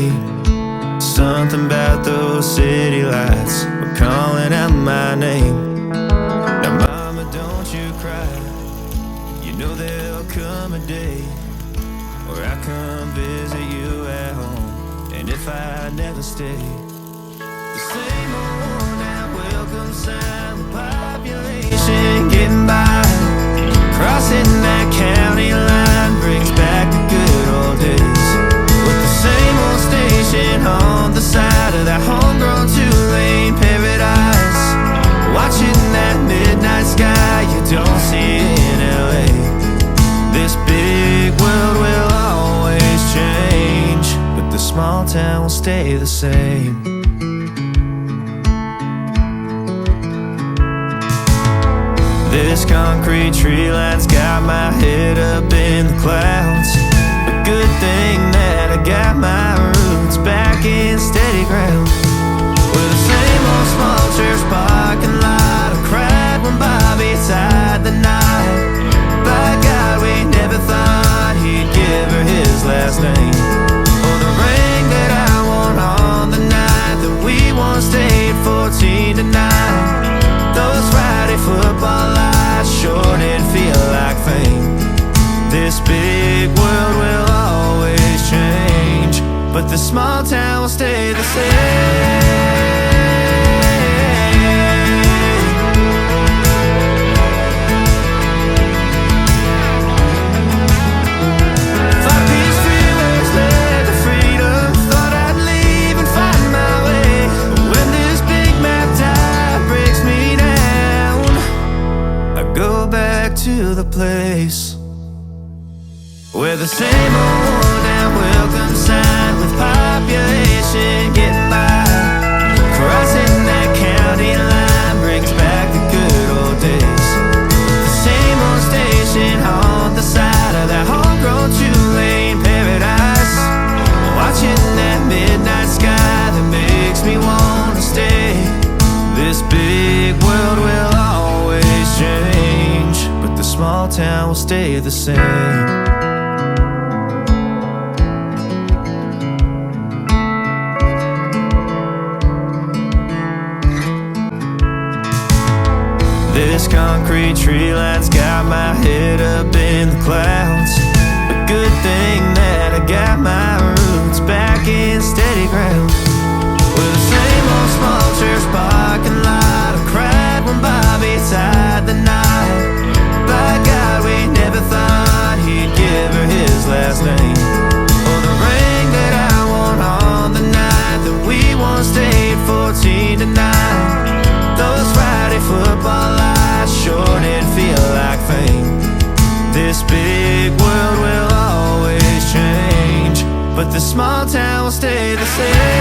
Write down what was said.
late. Something about those city lights were calling out my name. Now mama, don't you cry, you know there'll come a day where I come visit you at home. And if I never stay, the same old worn out welcome sign with population getting by, crossing that county line brings back the good old days, with the same old station on the side of that homegrown two-lane paradise, watching that midnight sky you don't see in LA. This big world will always change, but the small town will stay the same. This concrete tree line's got my head up in the clouds. A good thing that I got my roots back in steady ground. With the same old small church parking lot, I cried when Bobby tied the knot. By God, we never thought he'd give her his last name, or the ring that I won on the night that we once stayed 14 to 9. Those Friday football lights sure did feel like fame. This big world will always change, but the small town will stay the same. Five-piece freeways led to freedom, thought I'd leave and find my way, but when this big map tide breaks me down, I go back to the place where the same old worn out welcome sign with population getting by, crossing that county line brings back the good old days. The same old station on the side of that homegrown two-lane paradise, watching that midnight sky that makes me want to stay. This big world will always change, but the small town will stay the same. This concrete tree line's got my head up in the clouds. A good thing that I got my roots back in steady ground. With the same old small church parking lot, I cried when Bobby tied the knot. By God, we never thought he'd give her his last name, or the ring that I won on the night that we once stayed 14 to 9. Those Friday football lights sure did feel like fame. This big world will always change, but the small town will stay the same.